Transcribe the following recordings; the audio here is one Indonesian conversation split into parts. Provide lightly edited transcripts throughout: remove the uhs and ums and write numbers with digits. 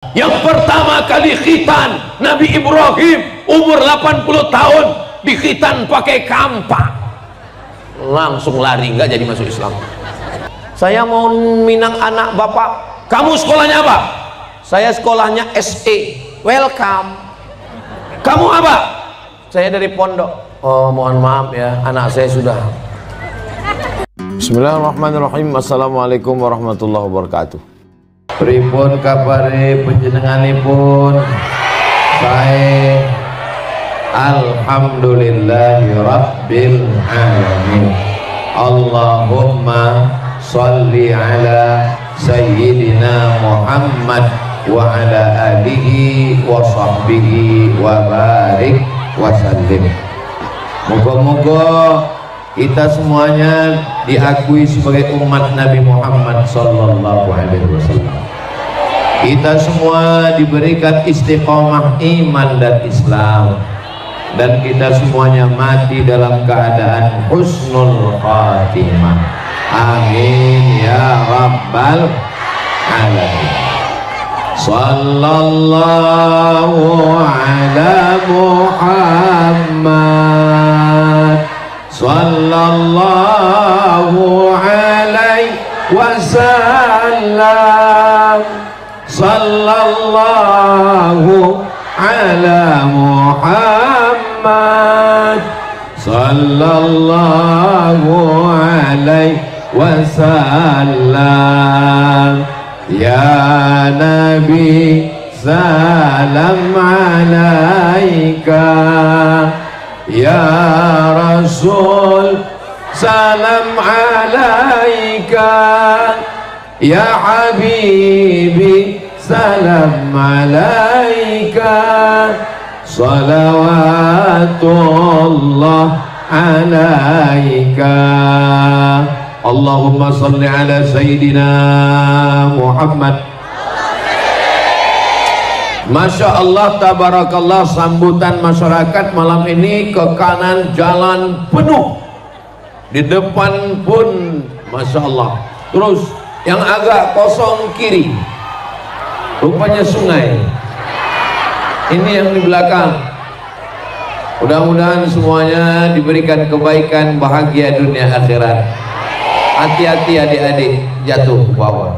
Yang pertama kali khitan Nabi Ibrahim umur 80 tahun dikhitan pakai kampak, langsung lari, nggak jadi masuk Islam. Saya mau minang anak bapak, kamu sekolahnya apa? Saya sekolahnya SE. Welcome. Kamu apa? Saya dari pondok. Oh mohon maaf ya, anak saya sudah. Bismillahirrahmanirrahim. Assalamualaikum warahmatullahi wabarakatuh. Pripun kabare panjenenganipun? Sae. Alhamdulillahi rabbil alamin. Allahumma sholli ala sayyidina Muhammad wa ala alihi wa sahbihi wa barik wa sallim. Moga-moga kita semuanya diakui sebagai umat Nabi Muhammad sallallahu alaihi wasallam. Kita semua diberikan istiqomah iman dan Islam, dan kita semuanya mati dalam keadaan husnul khatimah. Amin ya rabbal alamin. Sallallahu ala Muhammad sallallahu alaihi wasallam. Sallallahu ala Muhammad sallallahu alaihi wasallam. Ya Nabi salam alaika, ya Rasul salam alaika, ya Habibi salam alaika, salawatullah alaika. Allahumma salli ala Sayyidina Muhammad. Masya Allah, tabarakallah, sambutan masyarakat malam ini ke kanan jalan penuh, di depan pun Masya Allah, terus yang agak kosong kiri rupanya sungai, ini yang di belakang. Mudah-mudahan semuanya diberikan kebaikan, bahagia dunia akhirat. Hati-hati adik-adik jatuh ke bawah.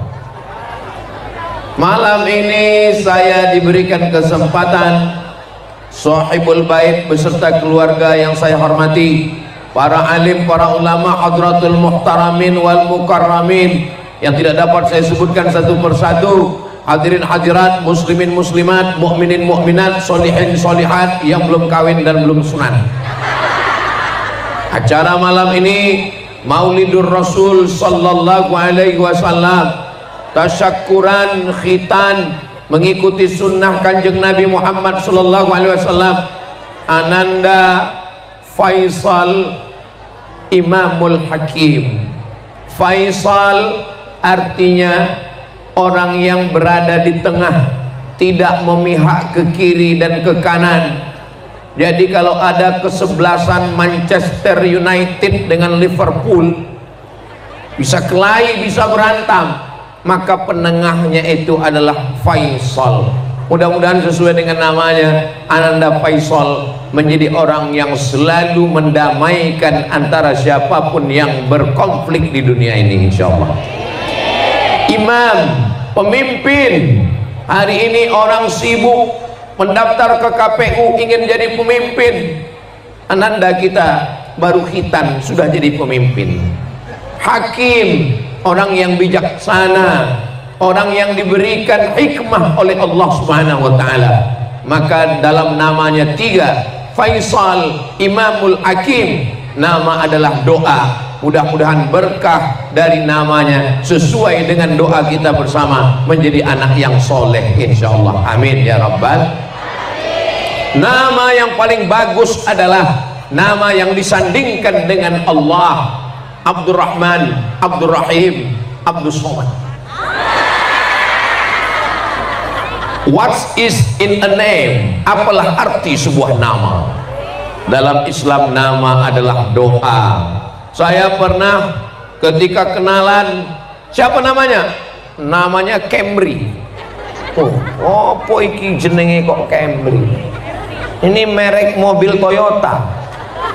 Malam ini saya diberikan kesempatan, sahibul bait beserta keluarga yang saya hormati, para alim, para ulama, hadratul muhtaramin wal mukarramin yang tidak dapat saya sebutkan satu persatu, hadirin hadirat, muslimin muslimat, mukminin mukminat, solihin solihat yang belum kawin dan belum sunat. Acara malam ini Maulidur Rasul sallallahu alaihi wasallam, tasyakuran khitan mengikuti sunnah kanjeng Nabi Muhammad sallallahu alaihi wasallam. Ananda Faisal Imamul Hakim. Faisal artinya orang yang berada di tengah, tidak memihak ke kiri dan ke kanan. Jadi kalau ada kesebelasan Manchester United dengan Liverpool, bisa kelahi, bisa berantem, maka penengahnya itu adalah Faisal. Mudah-mudahan sesuai dengan namanya, Ananda Faisal menjadi orang yang selalu mendamaikan antara siapapun yang berkonflik di dunia ini, insya Allah. Imam, pemimpin. Hari ini orang sibuk mendaftar ke KPU, ingin jadi pemimpin. Ananda kita baru khitan sudah jadi pemimpin. Hakim, orang yang bijaksana, orang yang diberikan hikmah oleh Allah Subhanahu wa ta'ala. Maka dalam namanya tiga, Faisal Imamul Hakim, nama adalah doa. Mudah-mudahan berkah dari namanya sesuai dengan doa kita bersama, menjadi anak yang soleh insyaallah. Amin ya rabbal. Nama yang paling bagus adalah nama yang disandingkan dengan Allah. Abdurrahman, Abdurrahim, Abdus Somad. What is in a name? Apalah arti sebuah nama? Dalam Islam nama adalah doa. Saya pernah ketika kenalan, siapa namanya? Namanya Camry. Apa iki jenenge kok Camry? Ini merek mobil Toyota,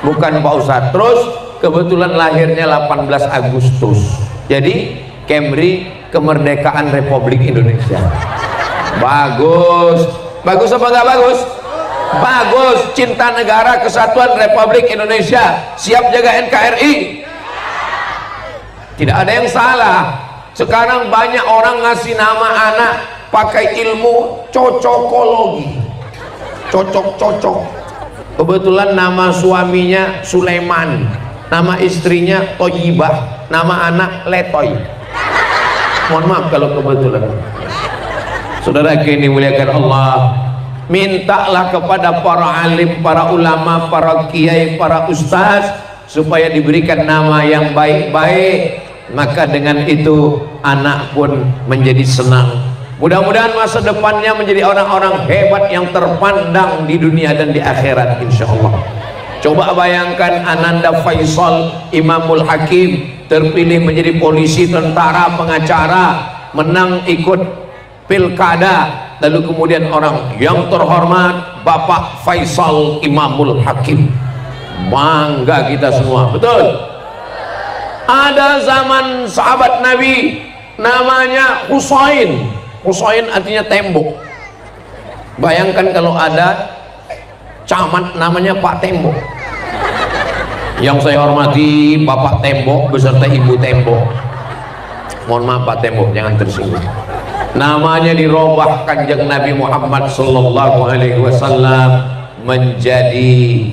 bukan Pak Ustadz. Terus kebetulan lahirnya 18 Agustus, jadi Camry kemerdekaan Republik Indonesia. Bagus, bagus apa nggak bagus? Bagus. Cinta negara, kesatuan Republik Indonesia, siap jaga NKRI. Tidak ada yang salah. Sekarang banyak orang ngasih nama anak pakai ilmu cocokologi, cocok-cocok. Kebetulan nama suaminya Sulaiman, nama istrinya Toyibah, nama anak Letoy. Mohon maaf kalau kebetulan. Saudara ini muliakan Allah, mintalah kepada para alim, para ulama, para kiai, para ustaz supaya diberikan nama yang baik-baik. Maka dengan itu anak pun menjadi senang. Mudah-mudahan masa depannya menjadi orang-orang hebat yang terpandang di dunia dan di akhirat insyaallah. Coba bayangkan Ananda Faisal Imamul Hakim terpilih menjadi polisi, tentara, pengacara, menang ikut pilkada, lalu kemudian orang yang terhormat Bapak Faisal Imamul Hakim. Bangga kita semua, betul? Ada zaman sahabat Nabi namanya Husain. Husain artinya tembok. Bayangkan kalau ada camat namanya Pak Tembok. Yang saya hormati Bapak Tembok beserta Ibu Tembok. Mohon maaf Pak Tembok, jangan tersinggung. Namanya dirubah Kanjeng Nabi Muhammad sallallahu alaihi wasallam menjadi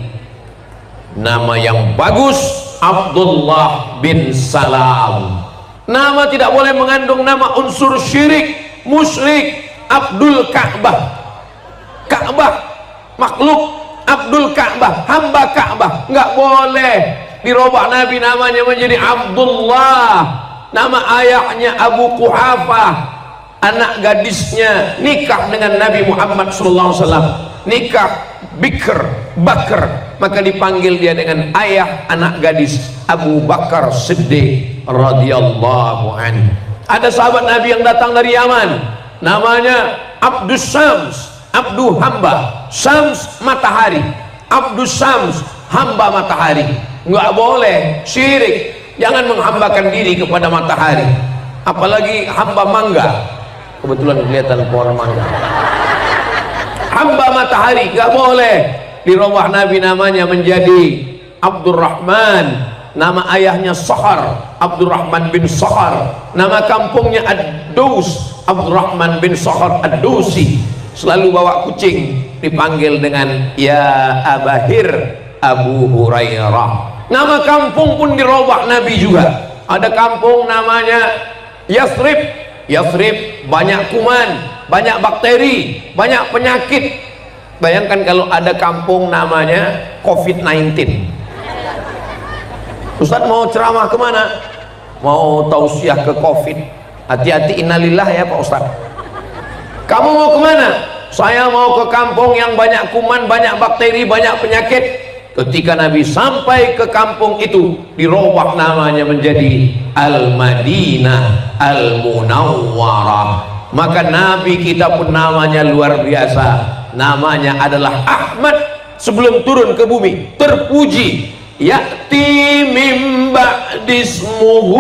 nama yang bagus, Abdullah bin Salam. Nama tidak boleh mengandung nama unsur syirik, musyrik. Abdul Ka'bah, Ka'bah makhluk, Abdul Ka'bah hamba Ka'bah, nggak boleh dirubah Nabi namanya menjadi Abdullah. Nama ayahnya Abu Quhafah, anak gadisnya nikah dengan Nabi Muhammad SAW, nikah Bikr, Bakr, maka dipanggil dia dengan ayah anak gadis Abu Bakar Siddiq radhiyallahu anhu. Ada sahabat Nabi yang datang dari Yaman, namanya Abdus Syams, Abdu hamba, Syams matahari, Abdus Syams hamba matahari. Nggak boleh syirik, jangan menghambakan diri kepada matahari, apalagi hamba mangga. Kebetulan kelihatan pohon mangga. Hamba matahari nggak boleh. Dirubah Nabi namanya menjadi Abdurrahman, nama ayahnya Sahar, Abdurrahman bin Sahar, nama kampungnya Ad-Dus, Abdurrahman bin Sahar Ad-Dusi. Selalu bawa kucing, dipanggil dengan ya Abahir, Abu Hurairah. Nama kampung pun dirubah Nabi juga. Ada kampung namanya Yathrib. Yathrib banyak kuman, banyak bakteri, banyak penyakit. Bayangkan kalau ada kampung namanya COVID-19. Ustadz mau ceramah kemana? Mau tausiah ke COVID. Hati-hati, innalillah ya Pak Ustadz. Kamu mau kemana? Saya mau ke kampung yang banyak kuman, banyak bakteri, banyak penyakit. Ketika Nabi sampai ke kampung itu, dirubah namanya menjadi Al-Madinah Al-Munawwarah. Maka Nabi kita pun namanya luar biasa, namanya adalah Ahmad. Sebelum turun ke bumi terpuji, ya'ti mim ba'dismuhu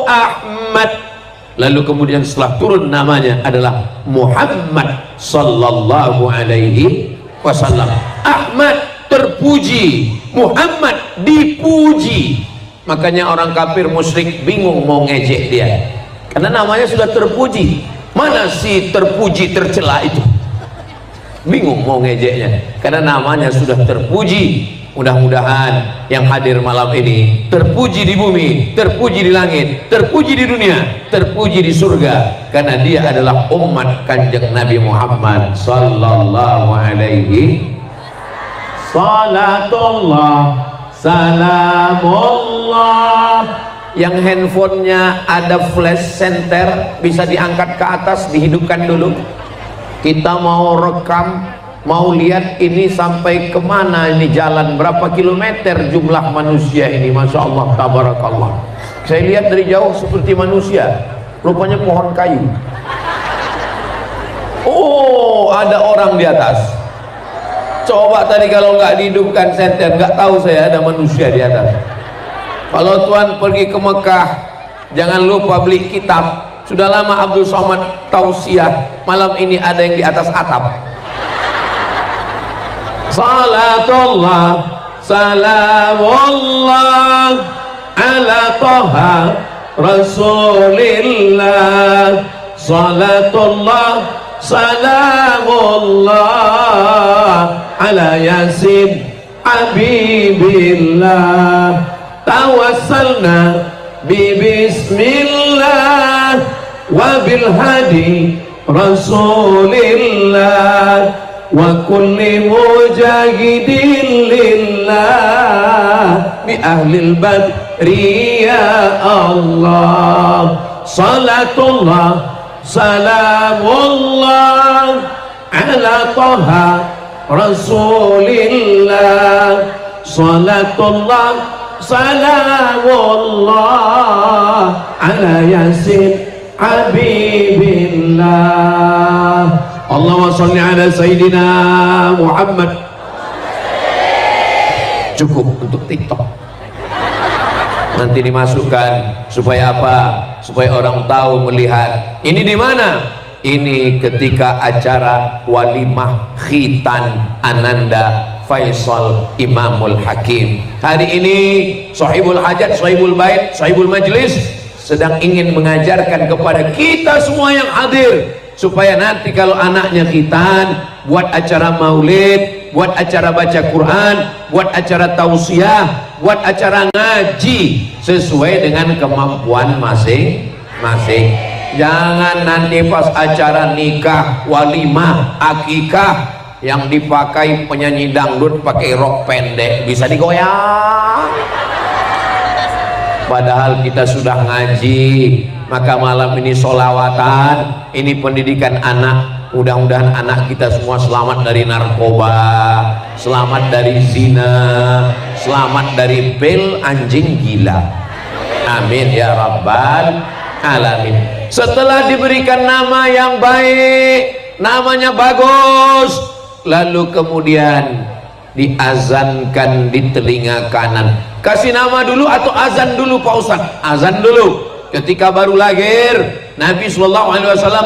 Ahmad. Lalu kemudian setelah turun namanya adalah Muhammad sallallahu alaihi wasallam. Ahmad terpuji, Muhammad dipuji. Makanya orang kafir musyrik bingung mau ngejek dia, karena namanya sudah terpuji. Mana si terpuji tercela itu? Bingung mau ngejeknya karena namanya sudah terpuji. Mudah-mudahan yang hadir malam ini terpuji di bumi, terpuji di langit, terpuji di dunia, terpuji di surga, karena dia adalah umat Kanjeng Nabi Muhammad sallallahu alaihi. Salatullah salamullah. Yang handphonenya ada flash center, bisa diangkat ke atas, dihidupkan dulu. Kita mau rekam, mau lihat ini sampai kemana ini jalan, berapa kilometer jumlah manusia ini. Masya Allah, tabarakallah. Saya lihat dari jauh seperti manusia, rupanya pohon kayu. Oh, ada orang di atas. Coba tadi kalau nggak dihidupkan senter, nggak tahu saya ada manusia di atas. Kalau Tuhan pergi ke Mekah, jangan lupa beli kitab. Sudah lama Abdul Somad tausiah, malam ini ada yang di atas atap. Salatullah, salamullah ala Toha Rasulillah. Salatullah, salamullah ala Yasin Habibillah. Tawassalna bi bismillah wa bil hadi Rasulillah wa kulli mujahidin lillah bi ahlil badri ya Allah. Salatullah, salamullah ala Toha Rasulillah. Salatullah, salamullah ala Yasin Habibillah. Allahumma salli ala Sayyidina Muhammad. Cukup untuk TikTok, nanti dimasukkan supaya apa? Supaya orang tahu melihat ini di mana. Ini ketika acara walimah khitan Ananda Faisal Imamul Hakim. Hari ini sahibul hajat, sahibul bait, sahibul majlis sedang ingin mengajarkan kepada kita semua yang hadir, supaya nanti kalau anaknya khitan, buat acara maulid, buat acara baca Quran, buat acara tausiah, buat acara ngaji sesuai dengan kemampuan masing-masing. Jangan nanti pas acara nikah, walimah, akikah yang dipakai penyanyi dangdut pakai rok pendek, bisa digoyang. Padahal kita sudah ngaji. Maka malam ini sholawatan, ini pendidikan anak. Mudah-mudahan anak kita semua selamat dari narkoba, selamat dari zina, selamat dari bel anjing gila. Amin ya rabbal alamin. Setelah diberikan nama yang baik, namanya bagus, lalu kemudian diazankan di telinga kanan. Kasih nama dulu atau azan dulu Pak Ustaz? Azan dulu. Ketika baru lahir, Nabi SAW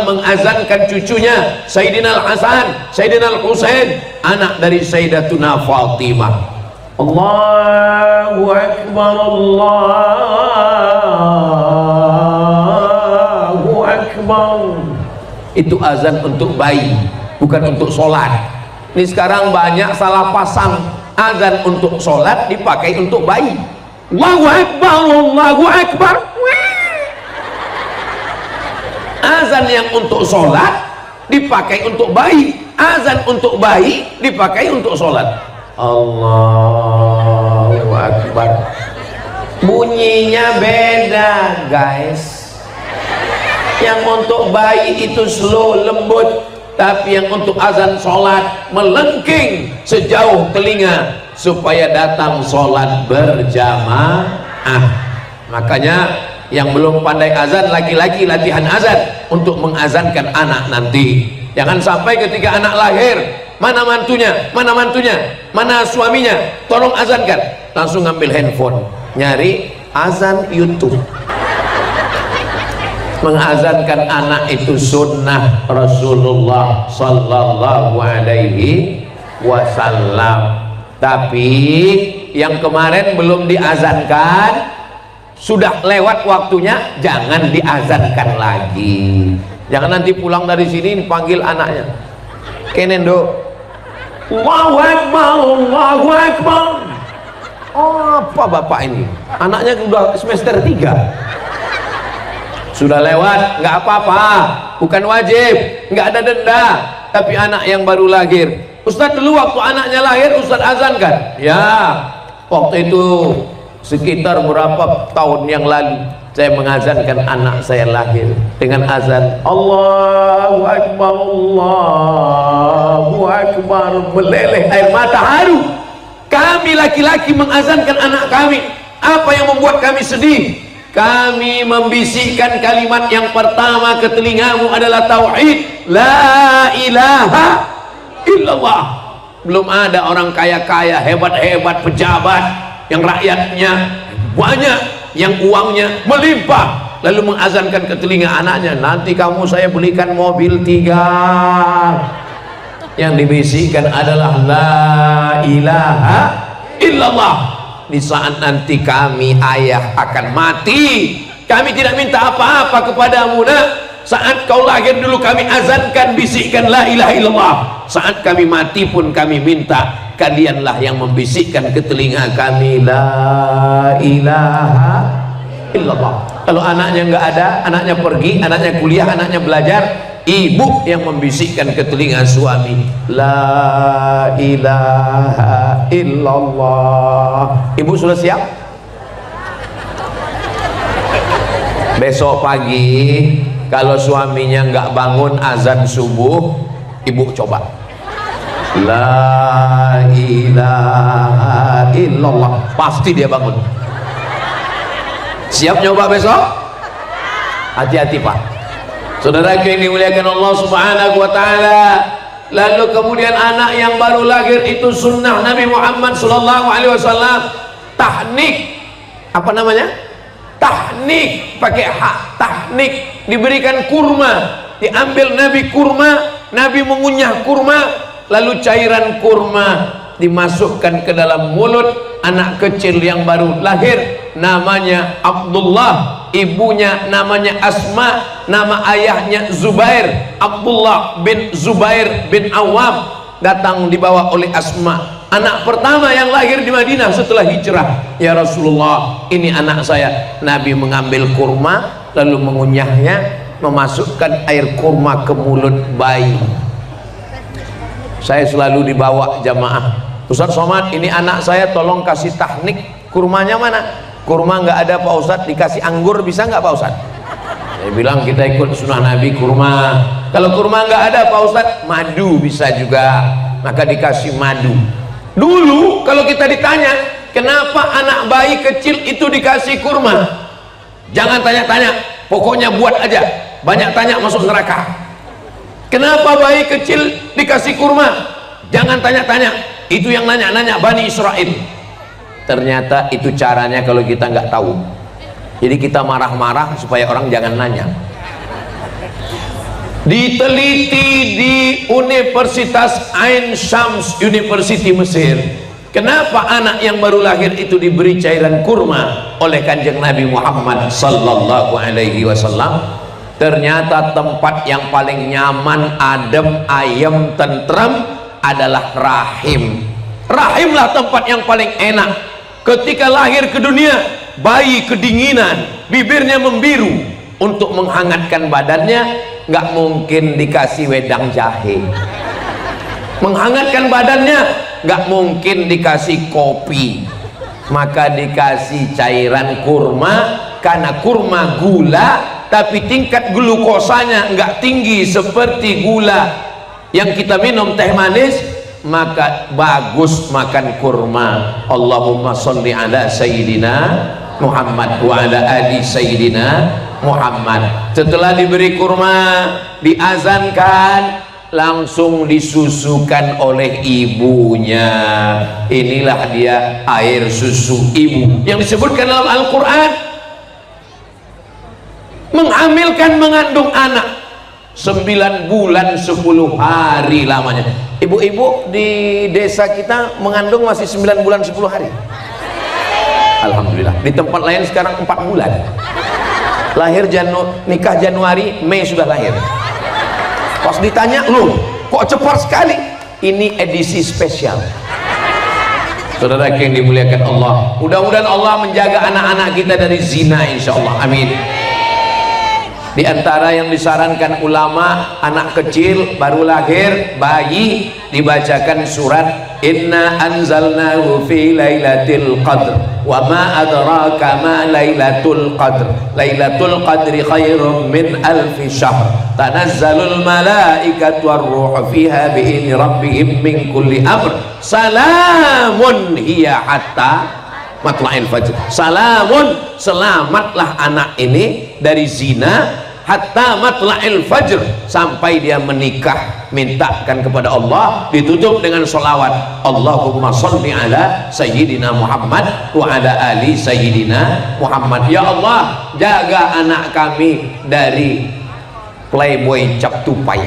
mengazankan cucunya Sayyidina Al-Hasan, Sayyidina Al-Husain, anak dari Sayyidatuna Fatimah. Allahu Akbar, Allahu Akbar. Itu azan untuk bayi, bukan untuk sholat. Ini sekarang banyak salah pasang, azan untuk sholat dipakai untuk bayi. Allahu Akbar, Allahu Akbar. Azan yang untuk sholat dipakai untuk bayi, azan untuk bayi dipakai untuk sholat. Allahu Akbar. Bunyinya beda guys. Yang untuk bayi itu slow, lembut, tapi yang untuk azan sholat melengking sejauh telinga supaya datang sholat berjamaah. Makanya yang belum pandai azan, laki-laki latihan azan untuk mengazankan anak nanti. Jangan sampai ketika anak lahir, mana mantunya, mana suaminya, tolong azankan, langsung ngambil handphone nyari azan YouTube. Mengazankan anak itu sunnah Rasulullah sallallahu alaihi wasallam. Tapi yang kemarin belum diazankan, sudah lewat waktunya, jangan diazankan lagi. Jangan nanti pulang dari sini panggil anaknya, kenendo, Allahu Akbar, Allahu Akbar. Oh, apa bapak ini? Anaknya sudah semester 3. Sudah lewat, nggak apa-apa, bukan wajib, nggak ada denda. Tapi anak yang baru lahir, Ustadz dulu waktu anaknya lahir Ustadz azankan. Ya, waktu itu sekitar berapa tahun yang lalu saya mengazankan anak saya lahir dengan azan Allahu Akbar, Allahu Akbar, meleleh air mata haru. Kami laki-laki mengazankan anak kami. Apa yang membuat kami sedih? kami membisikkan kalimat yang pertama ke telingamu adalah tauhid, la ilaha illallah. Belum ada orang kaya-kaya, hebat-hebat, pejabat yang rakyatnya banyak, yang uangnya melimpah, lalu mengazankan ke telinga anaknya, nanti kamu saya belikan mobil 3. Yang dibisikkan adalah la ilaha illallah. Di saat nanti kami ayah akan mati, kami tidak minta apa-apa kepadamu nak. Saat kau lahir dulu kami azankan, bisikkan la ilaha illallah. Saat kami mati pun kami minta kalianlah yang membisikkan ke telinga kami la ilaha illallah. Kalau anaknya nggak ada, anaknya pergi, anaknya kuliah, anaknya belajar, ibu yang membisikkan ke telinga suami la ilaha illallah. Ibu sudah siap? Besok pagi kalau suaminya nggak bangun azan subuh, ibu coba la ilaha illallah, pasti dia bangun. Siap nyoba besok? Hati-hati Pak. Saudaraku yang dimuliakan Allah Subhanahu wa taala. Lalu kemudian anak yang baru lahir itu sunnah Nabi Muhammad sallallahu alaihi wasallam, tahnik. Apa namanya? Tahnik, pakai hak, tahnik, diberikan kurma, diambil Nabi kurma, Nabi mengunyah kurma, lalu cairan kurma dimasukkan ke dalam mulut anak kecil yang baru lahir, namanya Abdullah, ibunya namanya Asma, nama ayahnya Zubair. Abdullah bin Zubair bin Awam datang dibawa oleh Asma, anak pertama yang lahir di Madinah setelah hijrah. Ya Rasulullah, ini anak saya. Nabi mengambil kurma lalu mengunyahnya, memasukkan air kurma ke mulut bayi. Saya selalu dibawa jamaah, Ustaz Somad, ini anak saya tolong kasih tahnik, kurmanya mana? Kurma nggak ada Pak Ustadz, dikasih anggur bisa nggak Pak Ustadz? Saya bilang kita ikut sunnah Nabi kurma. Kalau kurma nggak ada Pak Ustadz, madu bisa juga, maka dikasih madu. Dulu kalau kita ditanya kenapa anak bayi kecil itu dikasih kurma, jangan tanya-tanya, pokoknya buat aja, banyak tanya masuk neraka. Kenapa bayi kecil dikasih kurma? Jangan tanya-tanya, itu yang nanya-nanya Bani Israel. Ternyata itu caranya kalau kita nggak tahu. Jadi kita marah-marah supaya orang jangan nanya. Diteliti di Universitas Ain Shams University Mesir, kenapa anak yang baru lahir itu diberi cairan kurma oleh Kanjeng Nabi Muhammad sallallahu alaihi wasallam? Ternyata tempat yang paling nyaman, adem, ayem, tentrem adalah rahim. Rahimlah tempat yang paling enak. Ketika lahir ke dunia, bayi kedinginan, bibirnya membiru. Untuk menghangatkan badannya, nggak mungkin dikasih wedang jahe. Menghangatkan badannya, nggak mungkin dikasih kopi. Maka dikasih cairan kurma, karena kurma gula, tapi tingkat glukosanya nggak tinggi seperti gula yang kita minum teh manis, maka bagus makan kurma. Allahumma sholli ala sayyidina Muhammad wa ala ali sayyidina Muhammad. Setelah diberi kurma, diazankan, langsung disusukan oleh ibunya. Inilah dia air susu ibu yang disebutkan dalam Al-Quran. Menghamilkan, mengandung anak 9 bulan 10 hari lamanya. Ibu-ibu di desa kita mengandung masih 9 bulan 10 hari. Alhamdulillah. Di tempat lain sekarang 4 bulan. Lahir nikah Januari, Mei sudah lahir. Pas ditanya, loh kok cepat sekali? Ini edisi spesial. Saudara yang dimuliakan Allah, mudah-mudahan Allah menjaga anak-anak kita dari zina, insya Allah, amin. Di antara yang disarankan ulama, anak kecil baru lahir, bayi, dibacakan surat Inna anzalnahu fi lailatul qadr wa ma adraka ma lailatul qadr lailatul qadri khairum min alfi syahr tanazzalul malaikatu warruhu fiha bi'izni rabbihim min kulli amr salamun hiya hatta matla'il fajr. Salamun, selamatlah anak ini dari zina hatta matla'il fajr, sampai dia menikah, mintakan kepada Allah, ditutup dengan sholawat, Allahumma sholli ala sayyidina Muhammad wa ala ali sayyidina Muhammad. Ya Allah, jaga anak kami dari playboy cap tupai.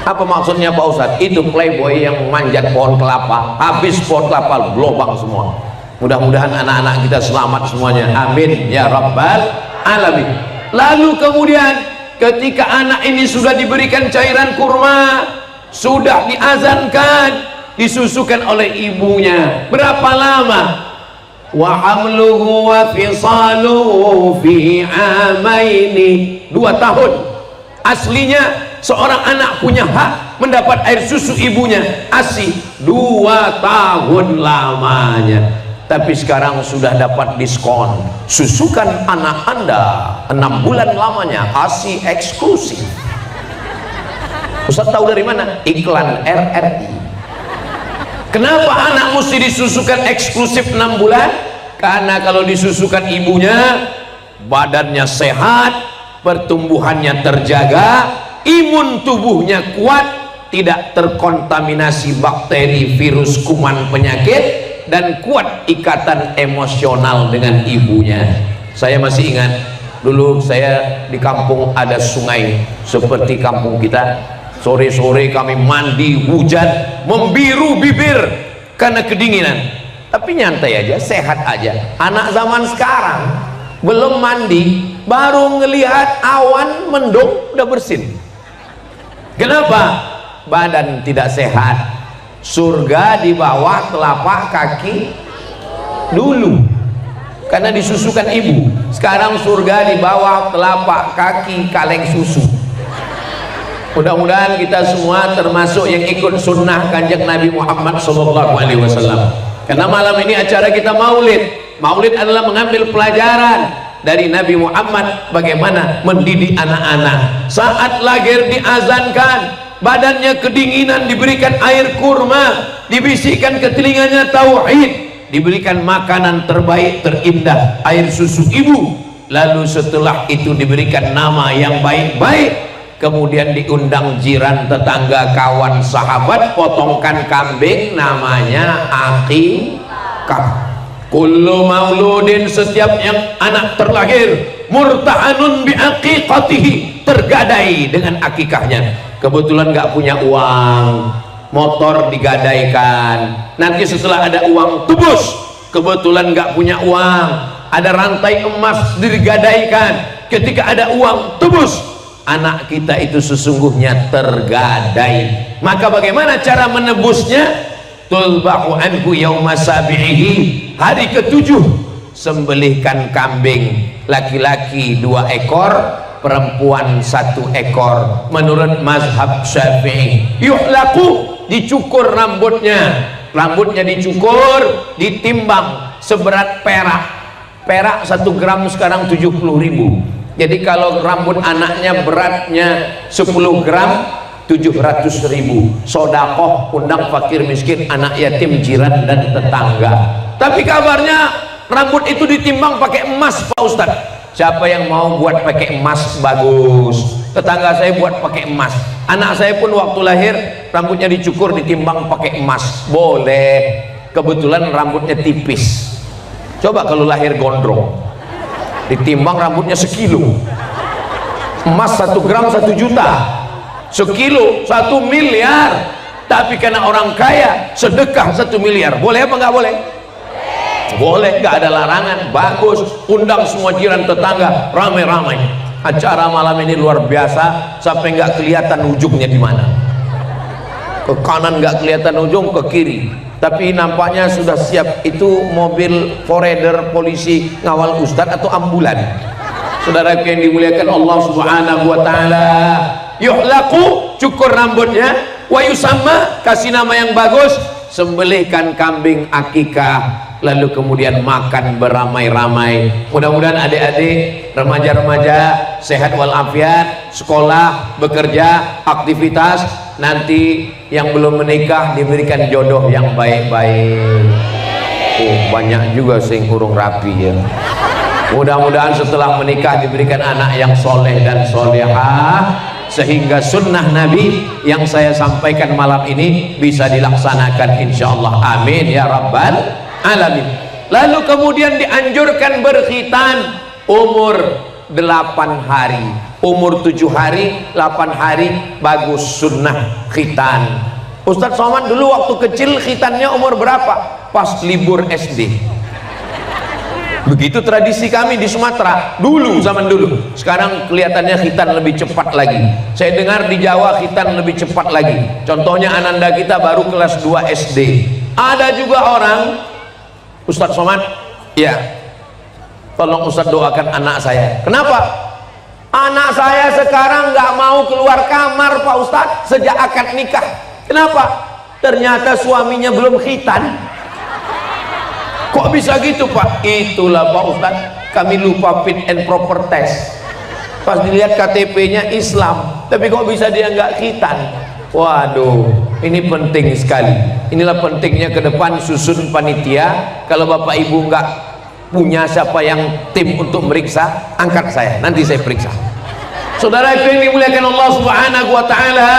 Apa maksudnya Pak Ustadz? Itu playboy yang manjat pohon kelapa, habis pohon kelapa lobang semua. Mudah-mudahan anak-anak kita selamat semuanya, amin ya rabbal alamin. Lalu kemudian ketika anak ini sudah diberikan cairan kurma, sudah diazankan, disusukan oleh ibunya, berapa lama? Wa hamluhu wa fisaluhu fi amaini, 2 tahun. Aslinya seorang anak punya hak mendapat air susu ibunya ASI 2 tahun lamanya. Tapi sekarang sudah dapat diskon, susukan anak Anda 6 bulan lamanya ASI eksklusif. Ustaz tahu dari mana? Iklan RRI. Kenapa anak mesti disusukan eksklusif 6 bulan? Karena kalau disusukan ibunya, badannya sehat, pertumbuhannya terjaga, imun tubuhnya kuat, tidak terkontaminasi bakteri, virus, kuman, penyakit, dan kuat ikatan emosional dengan ibunya. Saya masih ingat dulu saya di kampung ada sungai seperti kampung kita. Sore-sore kami mandi, hujan membiru bibir karena kedinginan, tapi nyantai aja, sehat aja. Anak zaman sekarang belum mandi, baru ngelihat awan mendung udah bersin. Kenapa? Badan tidak sehat. Surga di bawah telapak kaki dulu, karena disusukan ibu. Sekarang surga di bawah telapak kaki kaleng susu. Mudah-mudahan kita semua termasuk yang ikut sunnah kanjeng Nabi Muhammad SAW. Karena malam ini acara kita maulid. Maulid adalah mengambil pelajaran dari Nabi Muhammad bagaimana mendidik anak-anak. Saat lahir diazankan, badannya kedinginan, diberikan air kurma, dibisikkan ke telinganya tauhid, diberikan makanan terbaik terindah, air susu ibu. Lalu setelah itu diberikan nama yang baik-baik, kemudian diundang jiran, tetangga, kawan, sahabat, potongkan kambing, namanya akikah. Kullu mauludin, setiap yang anak terlahir, murta'anun biaqiqatihi, tergadai dengan akikahnya. Kebetulan nggak punya uang, motor digadaikan. Nanti setelah ada uang tubus. Kebetulan nggak punya uang, ada rantai emas digadaikan. Ketika ada uang tubus, anak kita itu sesungguhnya tergadai. Maka bagaimana cara menebusnya? Tulbahu anhu yauma sabihi, hari ke-7 sembelihkan kambing, laki-laki 2 ekor, perempuan 1 ekor. Menurut mazhab Syafi'i, yuhlaku, dicukur rambutnya, dicukur, ditimbang seberat perak 1 gram sekarang 70.000. jadi kalau rambut anaknya beratnya 10 gram 700.000. Sodakoh, undang fakir miskin, anak yatim, jiran dan tetangga. Tapi kabarnya rambut itu ditimbang pakai emas Pak Ustadz. Siapa yang mau buat pakai emas? Bagus. Tetangga saya buat pakai emas. Anak saya pun waktu lahir rambutnya dicukur, ditimbang pakai emas. Boleh. Kebetulan rambutnya tipis. Coba kalau lahir gondrong, ditimbang rambutnya sekilo. Emas 1 gram 1 juta. Sekilo 1 miliar. Tapi karena orang kaya sedekah 1 miliar. Boleh apa nggak boleh? Boleh, nggak ada larangan. Bagus. Undang semua jiran tetangga, ramai-ramai. Acara malam ini luar biasa sampai nggak kelihatan ujungnya di mana. Ke kanan nggak kelihatan ujung, ke kiri. Tapi nampaknya sudah siap. Itu mobil foreder polisi ngawal ustadz atau ambulan. Saudara yang dimuliakan Allah Subhanahu wa taala. Yuhlaku, cukur rambutnya, wa yusamma, kasih nama yang bagus, sembelihkan kambing akikah, lalu kemudian makan beramai-ramai. Mudah-mudahan adik-adik, remaja-remaja sehat walafiat, sekolah, bekerja, aktivitas, nanti yang belum menikah diberikan jodoh yang baik-baik. Oh, banyak juga sing urung rapi ya. Mudah-mudahan setelah menikah diberikan anak yang soleh dan solehah, sehingga sunnah Nabi yang saya sampaikan malam ini bisa dilaksanakan insyaallah. Amin ya rabbal alamin. Lalu kemudian dianjurkan berkhitan umur 8 hari, umur 7 hari, 8 hari bagus sunnah khitan. Ustadz Somad dulu waktu kecil khitannya umur berapa? Pas libur SD. Begitu tradisi kami di Sumatera dulu, zaman dulu. Sekarang kelihatannya khitan lebih cepat lagi. Saya dengar di Jawa khitan lebih cepat lagi. Contohnya ananda kita baru kelas 2 SD. Ada juga orang, Ustadz Somad, ya, tolong Ustadz doakan anak saya. Kenapa? Anak saya sekarang nggak mau keluar kamar Pak Ustadz sejak akad nikah. Kenapa? Ternyata suaminya belum khitan. Kok bisa gitu Pak? Itulah Pak Ustadz, kami lupa fit and proper test. Pas dilihat KTP-nya Islam, tapi kok bisa dia nggak khitan? Waduh, ini penting sekali. Inilah pentingnya ke depan susun panitia. Kalau Bapak Ibu nggak punya siapa yang tim untuk meriksa, angkat saya, nanti saya periksa. Saudara yang dimuliakan Allah Subhanahu wa taala,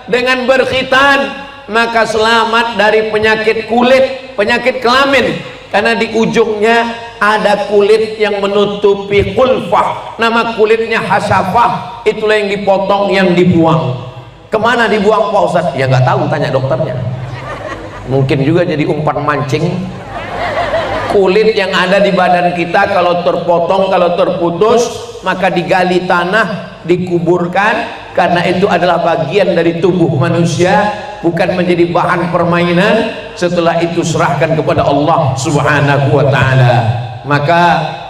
dengan berkhitan maka selamat dari penyakit kulit, penyakit kelamin, karena di ujungnya ada kulit yang menutupi kulfah, nama kulitnya hasafah. Itulah yang dipotong, yang dibuang. Kemana dibuang Pak Ustadz? Ya nggak tahu, tanya dokternya. Mungkin juga jadi umpan mancing. Kulit yang ada di badan kita kalau terpotong, kalau terputus, maka digali tanah, dikuburkan, karena itu adalah bagian dari tubuh manusia, bukan menjadi bahan permainan. Setelah itu serahkan kepada Allah Subhanahu wa ta'ala. Maka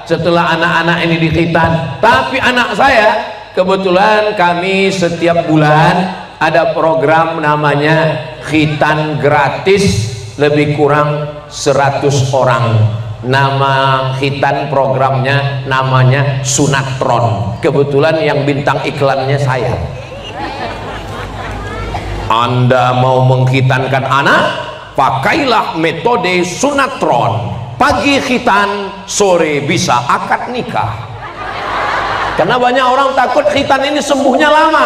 setelah anak-anak ini dikhitan, tapi anak saya kebetulan kami setiap bulan ada program namanya khitan gratis, lebih kurang 100 orang. Nama khitan programnya namanya Sunatron. Kebetulan yang bintang iklannya saya. Anda mau mengkhitankan anak, pakailah metode Sunatron. Pagi khitan, sore bisa akad nikah. Karena banyak orang takut khitan ini sembuhnya lama.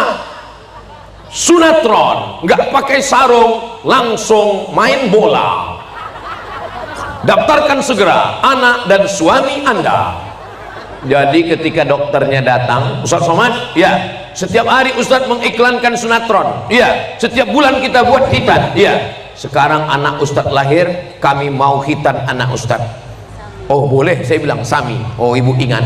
Sunatron, nggak pakai sarung, langsung main bola. Daftarkan segera anak dan suami Anda. Jadi ketika dokternya datang, Ustadz Somad, ya, setiap hari Ustadz mengiklankan Sunatron, ya, setiap bulan kita buat khitan, ya. Sekarang anak Ustadz lahir, kami mau khitan anak Ustadz. Oh boleh, saya bilang Sami. Oh ibu ingat,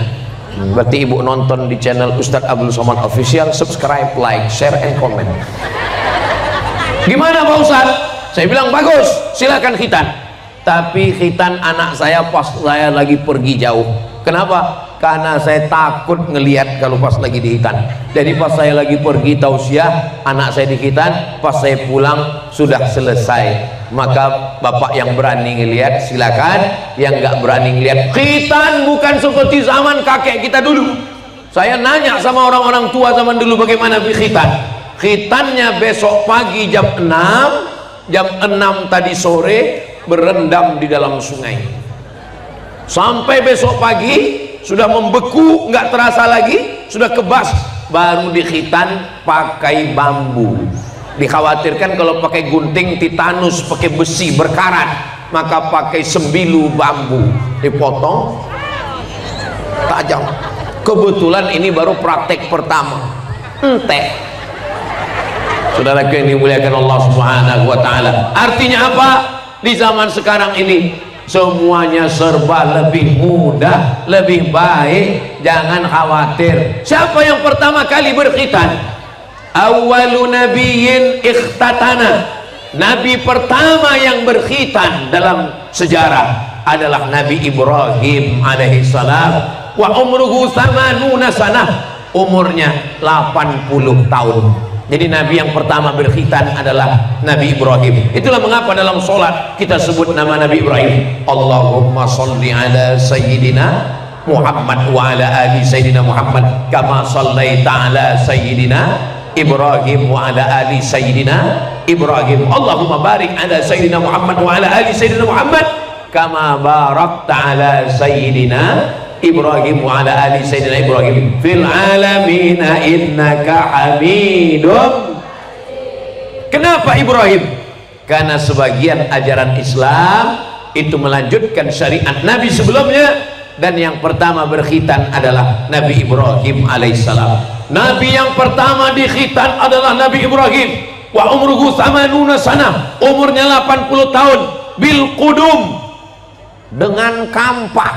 berarti ibu nonton di channel Ustadz Abdul Somad Official, subscribe, like, share, and comment. Gimana Pak Ustadz? Saya bilang bagus, silakan khitan. Tapi khitan anak saya pas saya lagi pergi jauh. Kenapa? Karena saya takut ngelihat kalau pas lagi dikhitan. Jadi pas saya lagi pergi tausiah, anak saya dikhitan, pas saya pulang sudah selesai. Maka bapak yang berani ngelihat silakan, yang nggak berani ngelihat. Khitan bukan seperti zaman kakek kita dulu. Saya nanya sama orang-orang tua zaman dulu bagaimana khitan. Khitannya besok pagi jam 6, jam 6 tadi sore berendam di dalam sungai. Sampai besok pagi sudah membeku, nggak terasa lagi, sudah kebas, baru dikhitan pakai bambu. Dikhawatirkan kalau pakai gunting titanus, pakai besi berkarat, maka pakai sembilu bambu, dipotong tajam. Kebetulan ini baru praktek pertama, entek. Saudara yang dimuliakan Allah Subhanahu wa ta'ala. Artinya apa? Di zaman sekarang ini semuanya serba lebih mudah, lebih baik. Jangan khawatir. Siapa yang pertama kali berkhitan? Awwalu nabiyyin ikhtatana. Nabi pertama yang berkhitan dalam sejarah adalah Nabi Ibrahim alaihissalam. Wa umruhu 80 sanah. Umurnya 80 tahun. Jadi Nabi yang pertama berkhitan adalah Nabi Ibrahim. Itulah mengapa dalam sholat kita sebut nama Nabi Ibrahim. Allahumma salli ala Sayyidina Muhammad wa ala ali Sayyidina Muhammad kama sallaita ala Sayyidina Ibrahim wa ala ali Sayyidina Ibrahim. Allahumma barik ala Sayyidina Muhammad wa ala ali Sayyidina Muhammad kama barakta ala sayyidina Ibrahim wa ala ali sayyidina Ibrahim fil alamin innaka Hamidum. Kenapa Ibrahim? Karena sebagian ajaran Islam itu melanjutkan syariat Nabi sebelumnya, dan yang pertama berkhitan adalah Nabi Ibrahim alaihissalam. Nabi yang pertama dikhitan adalah Nabi Ibrahim. Wa umruhu 80 sana, umurnya 80 tahun, bil qudum, dengan kampak.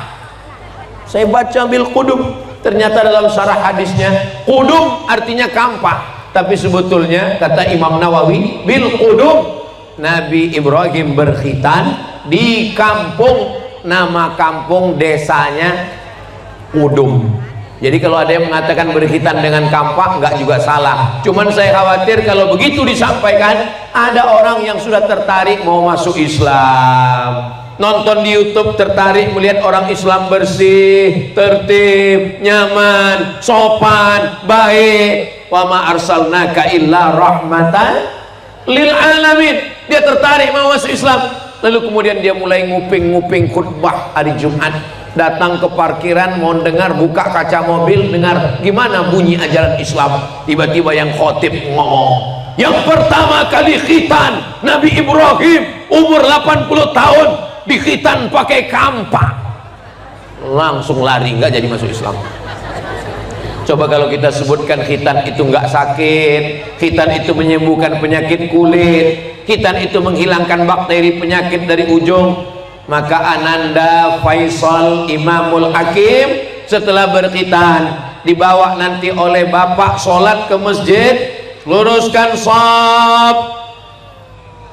Saya baca bil qudum, ternyata dalam syarah hadisnya qudum artinya kampak, tapi sebetulnya kata Imam Nawawi bil qudum, Nabi Ibrahim berkhitan di kampung, nama kampung desanya Qudum. Jadi kalau ada yang mengatakan berkhitan dengan kampak, enggak juga salah. Cuman saya khawatir kalau begitu disampaikan, ada orang yang sudah tertarik mau masuk Islam, nonton di YouTube tertarik melihat orang Islam bersih, tertib, nyaman, sopan, baik. Wa ma arsalnaka illa rahmatan lil alamin. Dia tertarik mau masuk Islam, lalu kemudian dia mulai nguping-nguping khutbah hari Jumat, datang ke parkiran mau dengar, buka kaca mobil dengar gimana bunyi ajaran Islam. Tiba-tiba yang khotib ngomong, yang pertama kali khitan Nabi Ibrahim umur 80 tahun, dikhitan pakai kampak. Langsung lari, nggak jadi masuk Islam. Coba kalau kita sebutkan khitan itu nggak sakit, khitan itu menyembuhkan penyakit kulit, khitan itu menghilangkan bakteri penyakit dari ujung, maka Ananda Faisal Imamul Hakim setelah berkhitan dibawa nanti oleh bapak sholat ke masjid, luruskan shaf,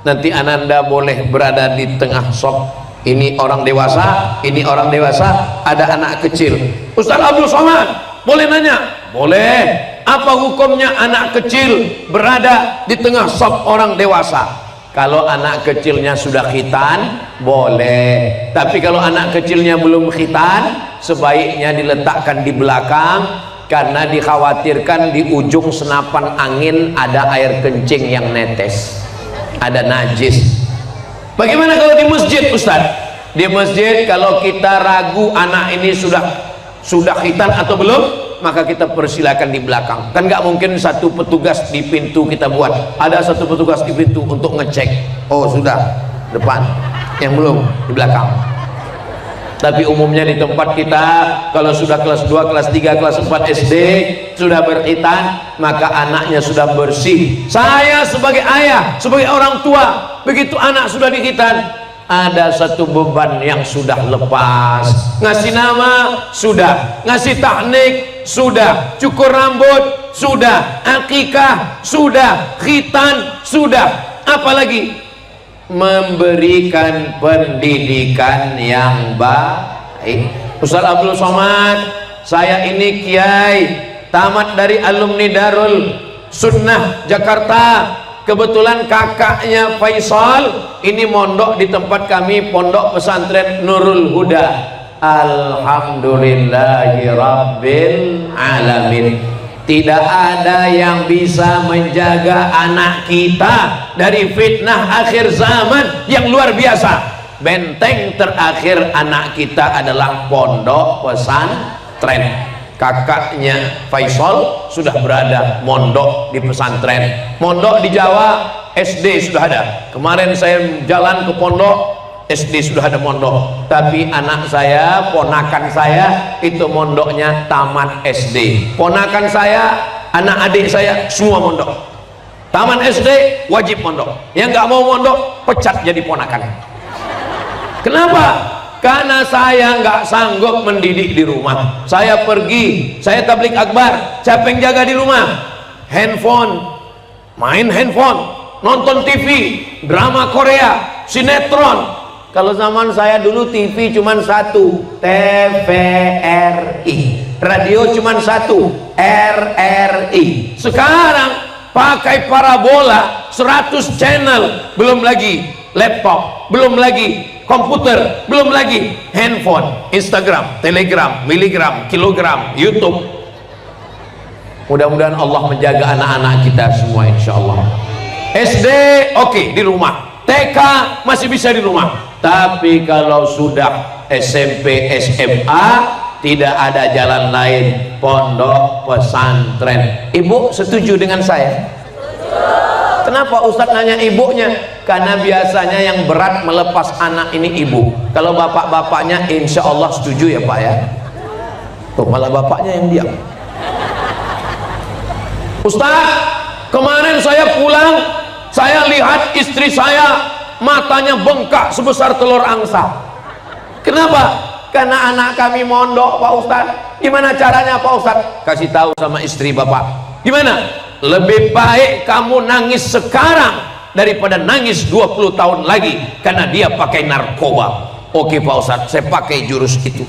nanti Ananda boleh berada di tengah shaf. Ini orang dewasa, ini orang dewasa, ada anak kecil. Ustaz Abdul Somad boleh nanya? Boleh. Apa hukumnya anak kecil berada di tengah shaf orang dewasa? Kalau anak kecilnya sudah khitan, boleh. Tapi kalau anak kecilnya belum khitan, sebaiknya diletakkan di belakang, karena dikhawatirkan di ujung senapan angin ada air kencing yang netes, ada najis. Bagaimana kalau di masjid, Ustaz? Di masjid kalau kita ragu anak ini sudah khitan atau belum, maka kita persilakan di belakang. Kan nggak mungkin satu petugas di pintu kita buat, ada satu petugas di pintu untuk ngecek, oh sudah depan, yang belum di belakang. Tapi umumnya di tempat kita, kalau sudah kelas 2, kelas 3, kelas 4 SD sudah berkhitan, maka anaknya sudah bersih. Saya sebagai ayah, sebagai orang tua, begitu anak sudah dikhitan, ada satu beban yang sudah lepas. Ngasih nama sudah, ngasih tahnik sudah, cukur rambut sudah, akikah sudah, khitan sudah, apalagi memberikan pendidikan yang baik. Ustaz Abdul Somad, saya ini kiai, tamat dari alumni Darul Sunnah Jakarta. Kebetulan kakaknya Faisal ini mondok di tempat kami, pondok pesantren Nurul Huda. Alhamdulillahi Rabbil Alamin. Tidak ada yang bisa menjaga anak kita dari fitnah akhir zaman yang luar biasa. Benteng terakhir anak kita adalah pondok pesantren. Kakaknya Faisal sudah berada mondok di pesantren. Mondok di Jawa SD sudah ada. Kemarin saya jalan ke pondok SD sudah ada mondok, tapi anak saya, ponakan saya itu mondoknya tamat SD. Ponakan saya, anak adik saya semua mondok. Tamat SD wajib mondok. Yang nggak mau mondok pecat jadi ponakan. Kenapa? Karena saya nggak sanggup mendidik di rumah. Saya pergi, saya tabligh akbar, siapa yang jaga di rumah? Handphone, main handphone, nonton TV, drama Korea, sinetron. Kalau zaman saya dulu TV cuman satu, TVRI, radio cuman satu, RRI. Sekarang pakai parabola 100 channel, belum lagi laptop, belum lagi komputer, belum lagi handphone, Instagram, Telegram, miligram, kilogram, YouTube. Mudah-mudahan Allah menjaga anak-anak kita semua insya Allah. SD oke, di rumah, TK masih bisa di rumah, Tapi kalau sudah SMP SMA tidak ada jalan lain, pondok pesantren. Ibu setuju dengan saya? Kenapa Ustadz nanya ibunya? Karena biasanya yang berat melepas anak ini ibu. Kalau bapak-bapaknya insya Allah setuju ya Pak ya. Tuh malah bapaknya yang diam. Ustadz, kemarin saya pulang, saya lihat istri saya matanya bengkak sebesar telur angsa. Kenapa? Karena anak kami mondok Pak Ustadz. Gimana caranya Pak Ustadz? Kasih tahu sama istri bapak. Gimana? Lebih baik kamu nangis sekarang daripada nangis 20 tahun lagi karena dia pakai narkoba. Oke Pak Ustadz, saya pakai jurus itu.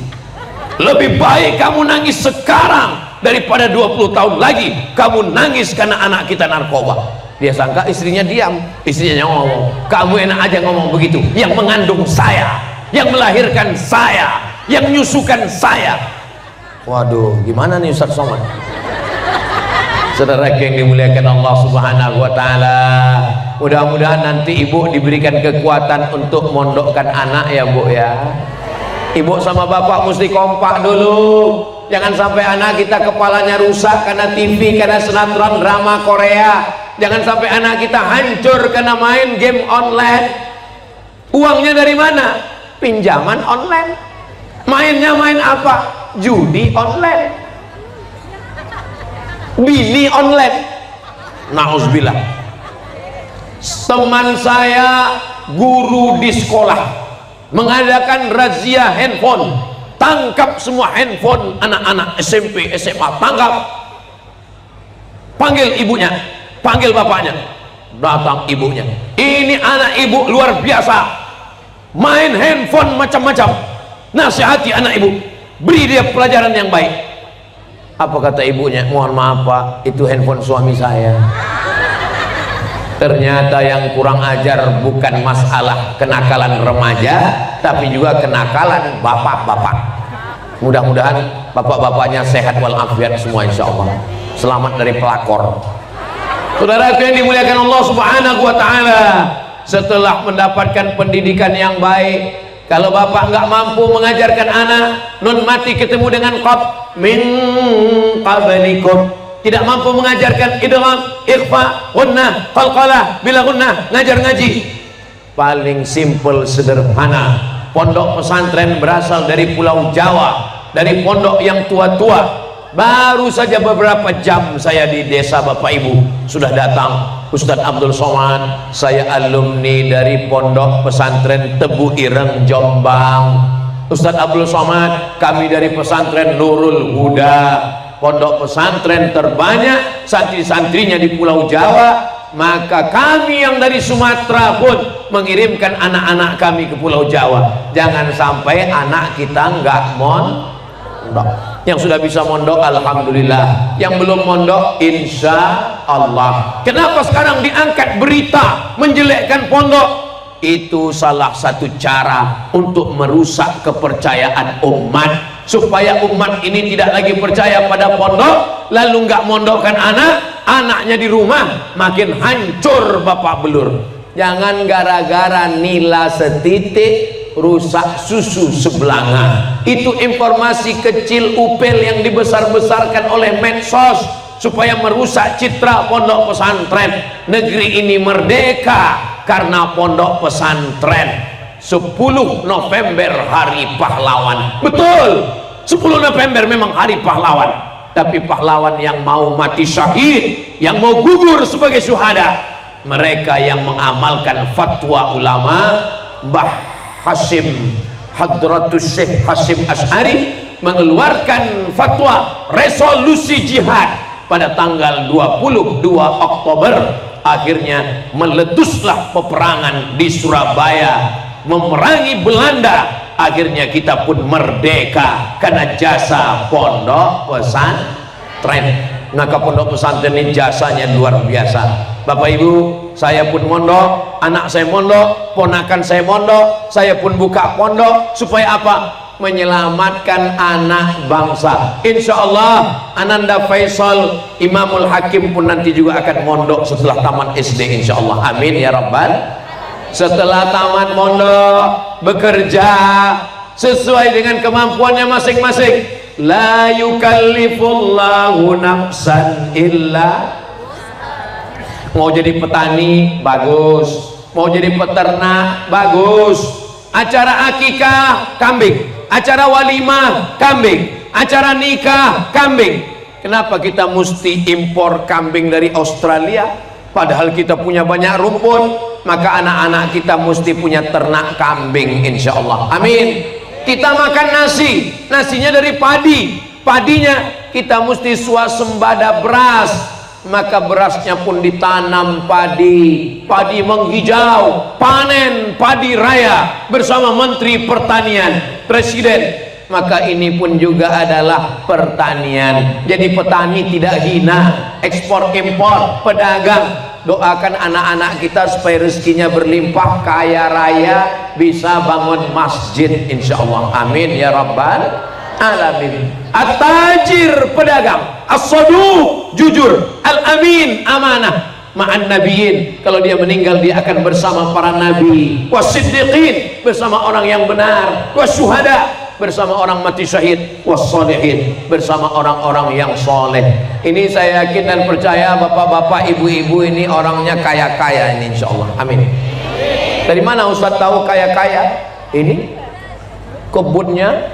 Lebih baik kamu nangis sekarang daripada 20 tahun lagi kamu nangis karena anak kita narkoba. Dia sangka istrinya diam, istrinya ngomong, kamu enak aja ngomong begitu. Yang mengandung saya, yang melahirkan saya, yang menyusukan saya. Waduh, gimana nih Ustaz Somad? Saudara yang dimuliakan Allah Subhanahu wa taala, mudah-mudahan nanti ibu diberikan kekuatan untuk mondokkan anak ya Bu ya. Ibu sama bapak mesti kompak dulu. Jangan sampai anak kita kepalanya rusak karena TV, karena sinetron drama Korea. Jangan sampai anak kita hancur karena main game online. Uangnya dari mana? Pinjaman online. Mainnya main apa? Judi online, bini online. Nauzubillah. Teman saya guru di sekolah mengadakan razia handphone, tangkap semua handphone anak-anak SMP SMA, tangkap. Panggil ibunya, panggil bapaknya. Datang ibunya, ini anak ibu luar biasa, main handphone macam-macam. Nasihati anak ibu, beri dia pelajaran yang baik. Apa kata ibunya? Mohon maaf Pak, itu handphone suami saya. Ternyata yang kurang ajar bukan masalah kenakalan remaja, tapi juga kenakalan bapak-bapak. Mudah-mudahan bapak-bapaknya sehat walafiat semua insya Allah. Selamat dari pelakor. Saudara yang dimuliakan Allah Subhanahu wa taala, setelah mendapatkan pendidikan yang baik, kalau bapak nggak mampu mengajarkan anak, nun mati ketemu dengan qab min qablikum, tidak mampu mengajarkan idgham, ikhfa, gunnah, qalqalah, bila gunnah, ngajar ngaji. Paling simple sederhana. Pondok pesantren berasal dari Pulau Jawa, dari pondok yang tua-tua. Baru saja beberapa jam saya di desa Bapak Ibu sudah datang Ustadz Abdul Somad, saya alumni dari pondok pesantren Tebu Ireng Jombang. Ustadz Abdul Somad, kami dari pesantren Nurul Huda, pondok pesantren terbanyak santri-santrinya di Pulau Jawa. Maka kami yang dari Sumatera pun mengirimkan anak-anak kami ke Pulau Jawa. Jangan sampai anak kita nggak mondok. Yang sudah bisa mondok alhamdulillah, yang belum mondok insya Allah. Kenapa sekarang diangkat berita menjelekkan pondok? Itu salah satu cara untuk merusak kepercayaan umat, supaya umat ini tidak lagi percaya pada pondok, lalu nggak mondokkan anak, anaknya di rumah makin hancur bapak belur. Jangan gara-gara nila setitik rusak susu sebelanga. Itu informasi kecil upel yang dibesar-besarkan oleh medsos supaya merusak citra pondok pesantren. Negeri ini merdeka karena pondok pesantren. 10 November hari pahlawan. Betul, 10 November memang hari pahlawan, tapi pahlawan yang mau mati syahid, yang mau gugur sebagai syuhada, mereka yang mengamalkan fatwa ulama Mbah Hasim Hadratus Syekh Hasim Asy'ari mengeluarkan fatwa resolusi jihad pada tanggal 22 Oktober. Akhirnya meletuslah peperangan di Surabaya, memerangi Belanda. Akhirnya kita pun merdeka karena jasa pondok pesantren. Maka pondok pesantren ini jasanya luar biasa. Bapak Ibu, saya pun mondok, anak saya mondok, ponakan saya mondok, saya pun buka pondok supaya apa? Menyelamatkan anak bangsa. Insya Allah Ananda Faisal Imamul Hakim pun nanti juga akan mondok setelah tamat SD insya Allah. Amin ya rabbal setelah tamat mondok bekerja sesuai dengan kemampuannya masing-masing. La yukallifullahu nafsan illa. Mau jadi petani bagus, mau jadi peternak bagus, acara akikah kambing, acara walimah kambing, acara nikah kambing. Kenapa kita mesti impor kambing dari Australia padahal kita punya banyak rumput? Maka anak-anak kita mesti punya ternak kambing, insya Allah. Amin. Kita makan nasi, nasinya dari padi, padinya kita mesti swasembada beras, maka berasnya pun ditanam padi, padi menghijau, panen padi raya bersama Menteri Pertanian, Presiden. Maka ini pun juga adalah pertanian. Jadi petani tidak hina, ekspor impor, pedagang. Doakan anak-anak kita supaya rezekinya berlimpah, kaya raya, bisa bangun masjid, insya Allah. Amin ya rabbal alamin. At-tajir, pedagang, as-saduq, jujur, al-amin, amanah, ma'an nabiyin, kalau dia meninggal dia akan bersama para nabi, was-siddiqin, bersama orang yang benar, was-syuhada, bersama orang mati syahid, was-sholihin, bersama orang-orang yang soleh. Ini saya yakin dan percaya bapak-bapak, ibu-ibu ini orangnya kaya-kaya ini, insya Allah. Amin. Dari mana Ustaz tahu kaya-kaya? Ini kebunnya,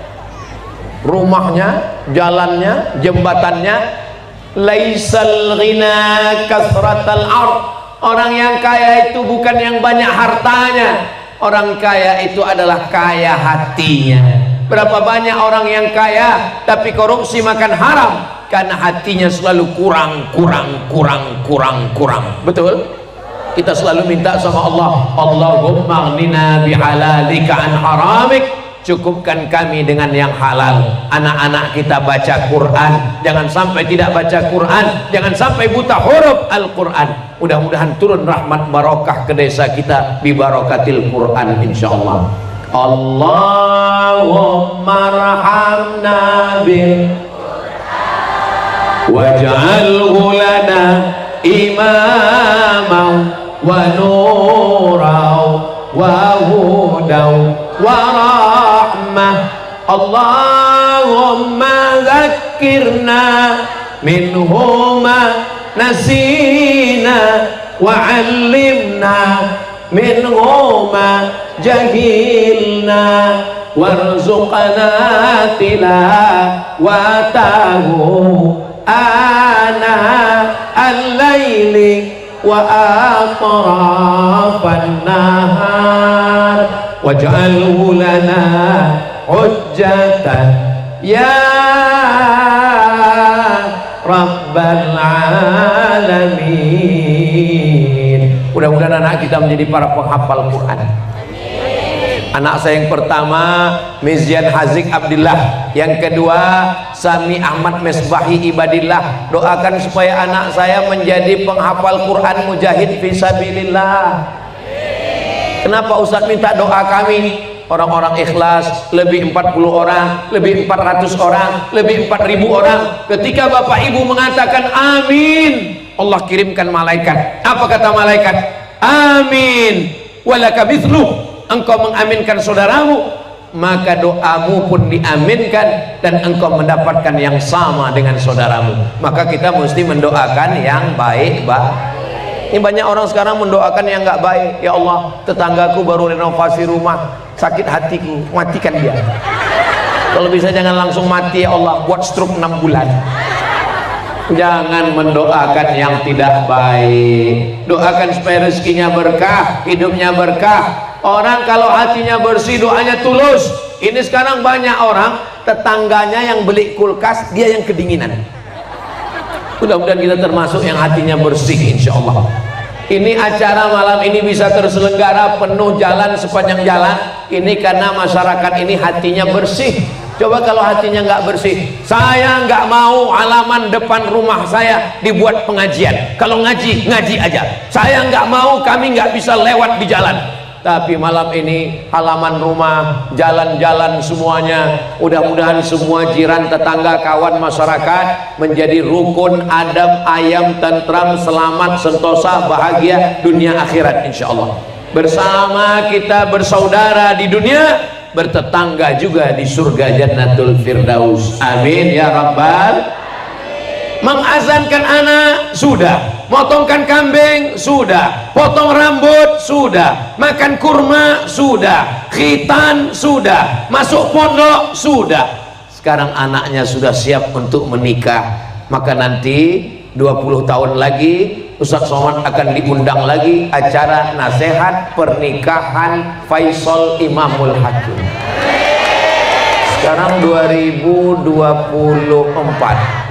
rumahnya, jalannya, jembatannya. Laisal ghina kasratal ard. Orang yang kaya itu bukan yang banyak hartanya. Orang kaya itu adalah kaya hatinya. Berapa banyak orang yang kaya tapi korupsi, makan haram, karena hatinya selalu kurang. Betul? Kita selalu minta sama Allah, Allahumma aghnina bihalalika an haramik. Cukupkan kami dengan yang halal. Anak-anak kita baca Quran, jangan sampai tidak baca Quran, jangan sampai buta huruf Al-Quran. Mudah-mudahan turun rahmat barokah ke desa kita bi barokatil Quran, insyaallah. Allahumma arhamna bil Quran waj'alhu lana imaman wa nuran wa hudan wa rahmah. Allahumma zakkirna minhuma nasina wa 'allimna minhuma jahilna warzuqna tilawatahu ana al-laili wa atrafan nahar waj'alhu lana hujjatan ya rabbal alamin. Mudah-mudahan anak kita menjadi para penghafal Quran. Anak saya yang pertama Mizyan Hazik Abdillah, yang kedua Sami Ahmad Mesbahi Ibadillah. Doakan supaya anak saya menjadi penghafal Quran, mujahid fisabilillah. Kenapa Ustaz minta doa kami? Orang-orang ikhlas lebih 40 orang, lebih 400 orang, lebih 4000 orang. Ketika bapak ibu mengatakan amin, Allah kirimkan malaikat. Apa kata malaikat? Amin walaka mithluh. Engkau mengaminkan saudaramu, maka doamu pun diaminkan dan engkau mendapatkan yang sama dengan saudaramu. Maka kita mesti mendoakan yang baik. Ini banyak orang sekarang mendoakan yang nggak baik. Ya Allah, tetanggaku baru renovasi rumah, sakit hatiku, matikan dia. Kalau bisa jangan langsung mati ya Allah, buat stroke 6 bulan. Jangan mendoakan yang tidak baik. Doakan supaya rezekinya berkah, hidupnya berkah. Orang kalau hatinya bersih, doanya tulus. Ini sekarang banyak orang tetangganya yang beli kulkas, dia yang kedinginan. Mudah-mudahan kita termasuk yang hatinya bersih, insya Allah. Ini acara malam ini bisa terselenggara penuh jalan sepanjang jalan. Ini karena masyarakat ini hatinya bersih. Coba kalau hatinya nggak bersih, saya nggak mau halaman depan rumah saya dibuat pengajian. Kalau ngaji, ngaji aja. Saya nggak mau, kami nggak bisa lewat di jalan. Tapi malam ini halaman rumah, jalan-jalan semuanya, mudah-mudahan semua jiran, tetangga, kawan, masyarakat menjadi rukun, adab, ayam, tentram, selamat, sentosa, bahagia dunia akhirat, insya Allah. bersama kita bersaudara di dunia, bertetangga juga di surga Jannatul Firdaus. Amin ya rabbal. Mengazankan anak sudah, motongkan kambing sudah, potong rambut sudah, makan kurma sudah, khitan sudah, masuk pondok sudah. Sekarang anaknya sudah siap untuk menikah. Maka nanti 20 tahun lagi Ustaz Somad akan diundang lagi acara nasihat pernikahan Faisal Imamul Hakim. Sekarang 2024,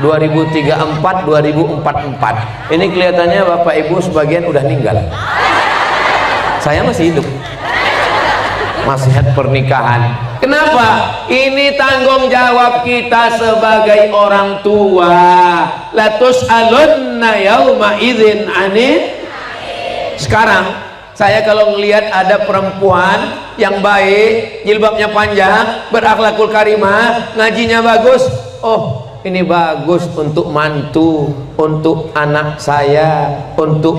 2034, 2044. Ini kelihatannya Bapak Ibu sebagian udah meninggal. Saya masih hidup. Nasihat pernikahan. Kenapa? Ini tanggung jawab kita sebagai orang tua. La tus'alunna yauma idzin 'anil. Sekarang saya kalau melihat ada perempuan yang baik, jilbabnya panjang, berakhlakul karimah, ngajinya bagus, oh ini bagus untuk mantu, untuk anak saya, untuk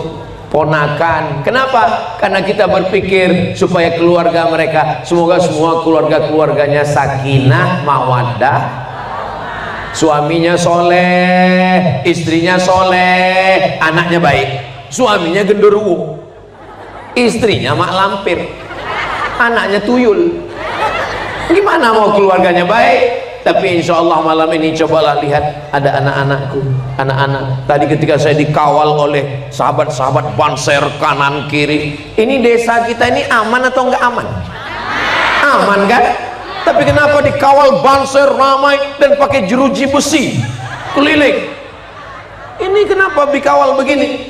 ponakan. Kenapa? Karena kita berpikir supaya keluarga mereka, semoga semua keluarga-keluarganya sakinah, mawaddah, suaminya soleh, istrinya soleh, anaknya baik, suaminya genderuwo, istrinya mak lampir, anaknya tuyul. Gimana mau keluarganya baik? Tapi insya Allah malam ini cobalah lihat, ada anak-anakku, anak-anak tadi ketika saya dikawal oleh sahabat-sahabat banser kanan kiri. Ini desa kita ini aman atau enggak aman? Aman kan? Tapi kenapa dikawal banser ramai dan pakai jeruji besi keliling? Ini kenapa dikawal begini?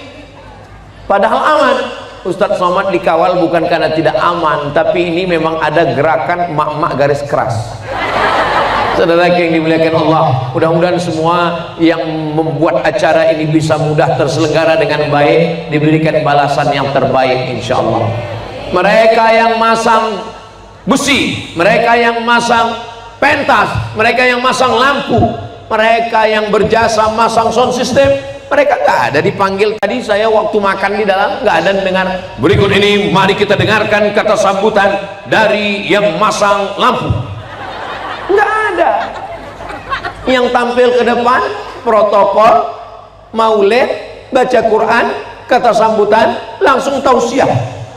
Padahal aman. Ustadz Somad dikawal bukan karena tidak aman, tapi ini memang ada gerakan mak-mak garis keras. Saudara yang dimuliakan Allah, mudah-mudahan semua yang membuat acara ini bisa mudah terselenggara dengan baik, diberikan balasan yang terbaik insya Allah. Mereka yang masang besi, mereka yang masang pentas, mereka yang masang lampu, mereka yang berjasa masang sound system, mereka nggak ada dipanggil. Tadi saya waktu makan di dalam nggak ada dengar. Berikut ini mari kita dengarkan kata sambutan dari yang masang lampu. Nggak ada. Yang tampil ke depan protokol, maulid, baca Quran, kata sambutan, langsung tausiah.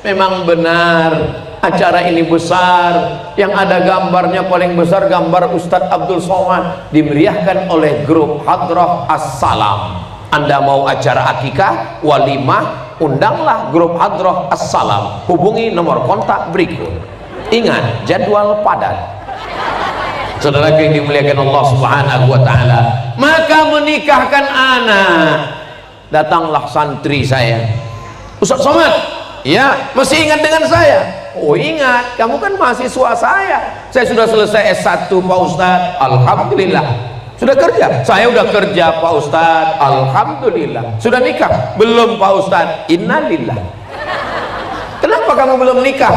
Memang benar acara ini besar, yang ada gambarnya paling besar gambar Ustadz Abdul Somad, dimeriahkan oleh grup Hadrah As-Salam. Anda mau acara akikah, walimah, undanglah grup Hadrah As-Salam. Hubungi nomor kontak berikut. Ingat, jadwal padat. Saudara yang dimuliakan Allah Subhanahu wa taala, maka menikahkan anak. Datanglah santri saya, Ustaz Somad, ya masih ingat dengan saya? Oh ingat, kamu kan mahasiswa saya sudah selesai S1 Pak Ustadz, alhamdulillah. Sudah kerja? Saya udah kerja Pak Ustadz, alhamdulillah. Sudah nikah? Belum Pak Ustadz, innalillah. Kenapa kamu belum nikah?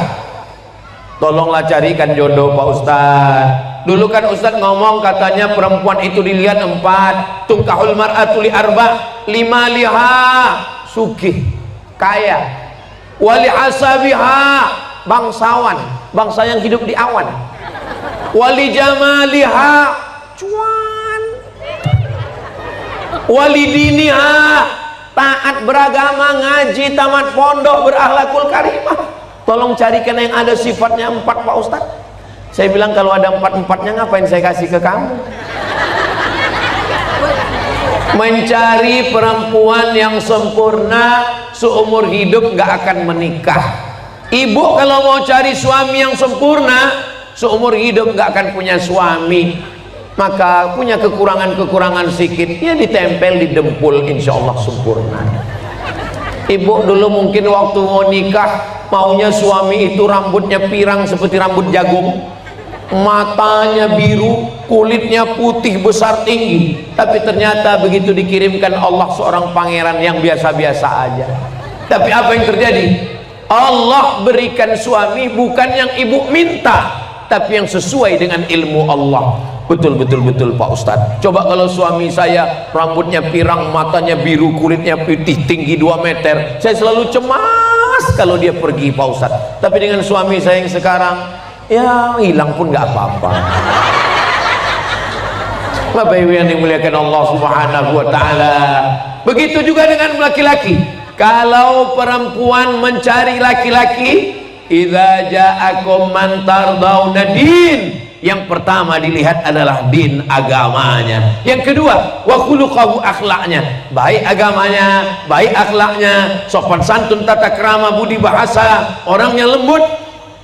Tolonglah carikan jodoh Pak Ustadz. Dulu kan Ustadz ngomong katanya perempuan itu dilihat 4, tungkahul mar'atu li arba, 5 liha, sugih, kaya, wali asabiha, bangsawan, bangsa yang hidup di awan, wali jamaliha, cuan, wali diniha, taat beragama, ngaji, tamat pondok, berakhlakul karimah. Tolong carikan yang ada sifatnya 4 Pak Ustadz. Saya bilang kalau ada 4-4-nya ngapain saya kasih ke kamu? Mencari perempuan yang sempurna seumur hidup nggak akan menikah. Ibu kalau mau cari suami yang sempurna seumur hidup nggak akan punya suami. Maka punya kekurangan-kekurangan sedikit, ya ditempel di dempul, insya Allah sempurna. Ibu dulu mungkin waktu mau nikah maunya suami itu rambutnya pirang seperti rambut jagung, matanya biru, kulitnya putih besar tinggi. Tapi ternyata begitu dikirimkan Allah seorang pangeran yang biasa-biasa aja. Tapi apa yang terjadi? Allah berikan suami bukan yang ibu minta, tapi yang sesuai dengan ilmu Allah. Betul Pak Ustadz. Coba kalau suami saya rambutnya pirang, matanya biru, kulitnya putih, tinggi 2 meter, saya selalu cemas Pas kalau dia pergi Pak Ustadz. Tapi dengan suami saya yang sekarang, ya hilang pun nggak apa-apa. Bapak Ibu yang dimuliakan Allah Subhanahu wa taala. Begitu juga dengan laki-laki. Kalau perempuan mencari laki-laki, idza ja'akum man tardawna din, yang pertama dilihat adalah din, agamanya. Yang kedua, wa khuluquhu, akhlaknya. Baik agamanya, baik akhlaknya, sopan santun, tata krama, budi bahasa, orangnya lembut,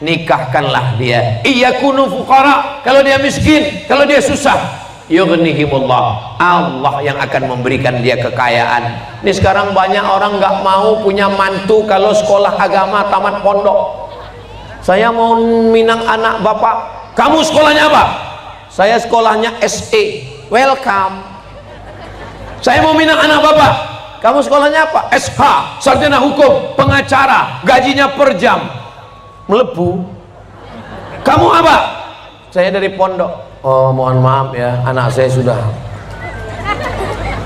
nikahkanlah dia. Iyakunu fuqara, kalau dia miskin, kalau dia susah, yughnihimullah, Allah yang akan memberikan dia kekayaan. Ini sekarang banyak orang nggak mau punya mantu kalau sekolah agama tamat pondok. Saya mau minang anak bapak, kamu sekolahnya apa? Saya sekolahnya SE, welcome. Saya mau minang anak bapak, kamu sekolahnya apa? SH, sarjana hukum, pengacara, gajinya per jam. Melebu. Kamu apa? Saya dari pondok. Oh, mohon maaf ya, anak saya sudah.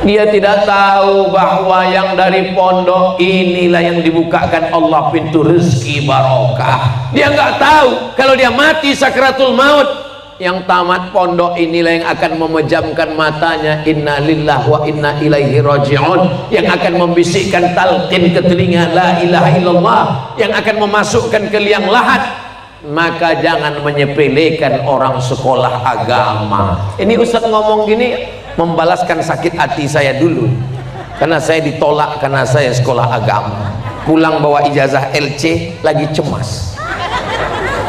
Dia tidak tahu bahwa yang dari pondok inilah yang dibukakan Allah pintu rezeki barokah. Dia nggak tahu kalau dia mati sakratul maut, yang tamat pondok inilah yang akan memejamkan matanya, inna lillahi wa inna ilaihi raji'un, yang akan membisikkan talqin ke telinga la ilaha illallah, yang akan memasukkan ke liang lahat. Maka jangan menyepelekan orang sekolah agama. Ini Ustadz ngomong gini membalaskan sakit hati saya dulu, karena saya ditolak karena saya sekolah agama. Pulang bawa ijazah LC, lagi cemas.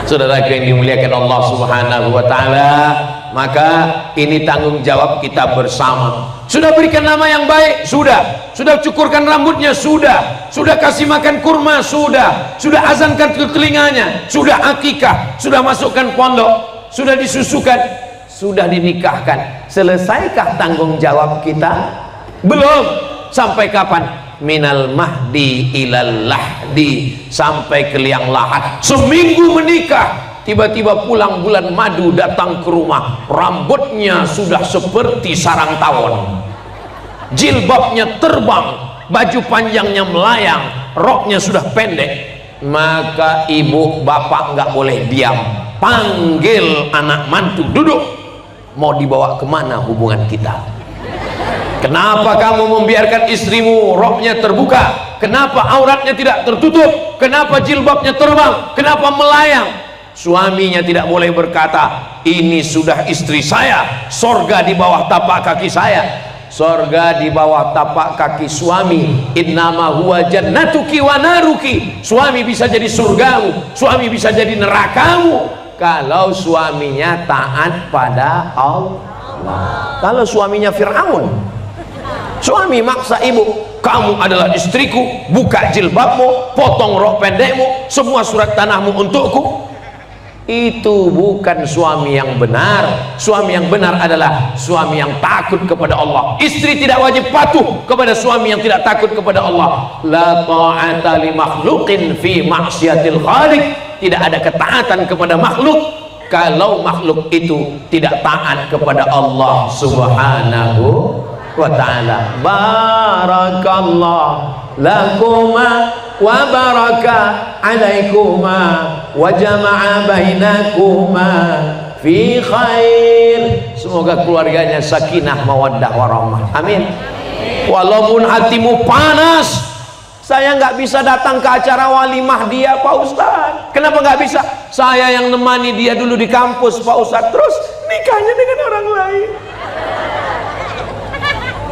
Saudara yang dimuliakan Allah Subhanahu wa taala, maka ini tanggung jawab kita bersama. Sudah berikan nama yang baik, sudah cukurkan rambutnya, sudah kasih makan kurma, sudah azankan ke telinganya, sudah akikah, sudah masukkan pondok, sudah disusukan, sudah dinikahkan. Selesaikah tanggung jawab kita? Belum. Sampai kapan? Minal mahdi ilal lahdi, sampai ke liang lahat. Seminggu menikah, tiba-tiba pulang bulan madu datang ke rumah, rambutnya sudah seperti sarang tawon, jilbabnya terbang, baju panjangnya melayang, roknya sudah pendek. Maka ibu bapak nggak boleh diam, panggil anak mantu, duduk. Mau dibawa kemana hubungan kita? Kenapa kamu membiarkan istrimu roknya terbuka? Kenapa auratnya tidak tertutup? Kenapa jilbabnya terbang? Kenapa melayang? Suaminya tidak boleh berkata, ini sudah istri saya, sorga di bawah tapak kaki saya. Sorga di bawah tapak kaki suami. Innama huwa jannatuki wa naruki. Suami bisa jadi surgamu, suami bisa jadi nerakamu kalau suaminya taat pada Allah. Kalau suaminya Fir'aun, suami maksa ibu, kamu adalah istriku, buka jilbabmu, potong rok pendekmu, semua surat tanahmu untukku. Itu bukan suami yang benar. Suami yang benar adalah suami yang takut kepada Allah. Istri tidak wajib patuh kepada suami yang tidak takut kepada Allah. La ta'ata li makhluqin fi maksiatil khaliq. Tidak ada ketaatan kepada makhluk kalau makhluk itu tidak taat kepada Allah Subhanahu wa ta'ala. Barakallah lakuma wa baraka alaikuma wa jama'a bainakuma fi khair. Semoga keluarganya sakinah mawaddah warahmah, amin. Walaupun hatimu panas, saya nggak bisa datang ke acara walimah dia Pak Ustadz. Kenapa nggak bisa? Saya yang nemani dia dulu di kampus Pak Ustadz, terus nikahnya dengan orang lain.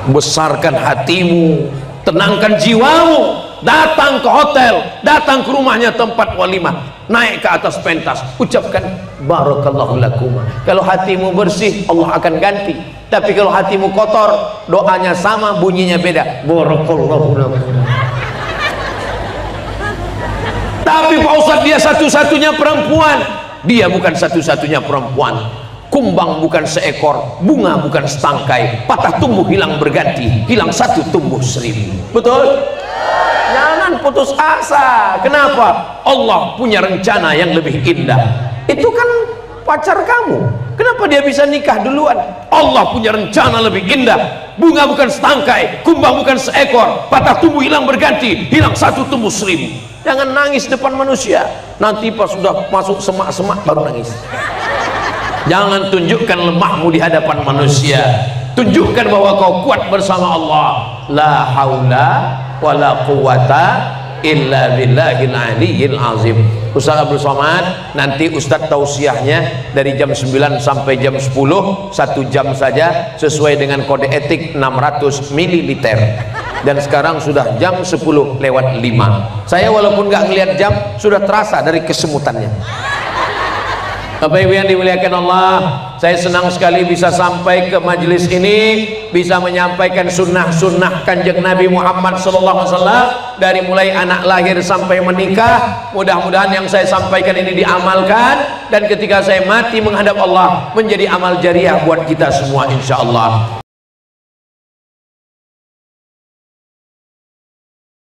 Besarkan hatimu, tenangkan jiwamu, datang ke hotel, datang ke rumahnya tempat walimah, naik ke atas pentas, ucapkan barakallahu lakum. Kalau hatimu bersih, Allah akan ganti. Tapi kalau hatimu kotor, doanya sama, bunyinya beda, barakallahu lakum. Tapi Pak Ustadz dia satu-satunya perempuan. Dia bukan satu-satunya perempuan. Kumbang bukan seekor, bunga bukan setangkai, patah tumbuh hilang berganti, hilang satu tumbuh seribu. Betul? Jangan putus asa. Kenapa? Allah punya rencana yang lebih indah. Itu kan pacar kamu, kenapa dia bisa nikah duluan? Allah punya rencana lebih indah. Bunga bukan setangkai, kumbang bukan seekor, patah tumbuh hilang berganti, hilang satu tumbuh seribu. Jangan nangis depan manusia, nanti pas sudah masuk semak-semak baru nangis. Jangan tunjukkan lemahmu di hadapan manusia, tunjukkan bahwa kau kuat bersama Allah. La haula wala quwata illa billahil aliyyil azim. Ustaz Abdul Somad, nanti Ustaz tausiahnya dari jam 9 sampai jam 10, 1 jam saja sesuai dengan kode etik 600 ml. Dan sekarang sudah jam 10 lewat 5. Saya walaupun nggak ngelihat jam sudah terasa dari kesemutannya. Bapak Ibu yang dimuliakan Allah, saya senang sekali bisa sampai ke majelis ini, bisa menyampaikan sunnah-sunnah kanjeng Nabi Muhammad SAW dari mulai anak lahir sampai menikah. Mudah-mudahan yang saya sampaikan ini diamalkan, dan ketika saya mati menghadap Allah menjadi amal jariah buat kita semua insya Allah.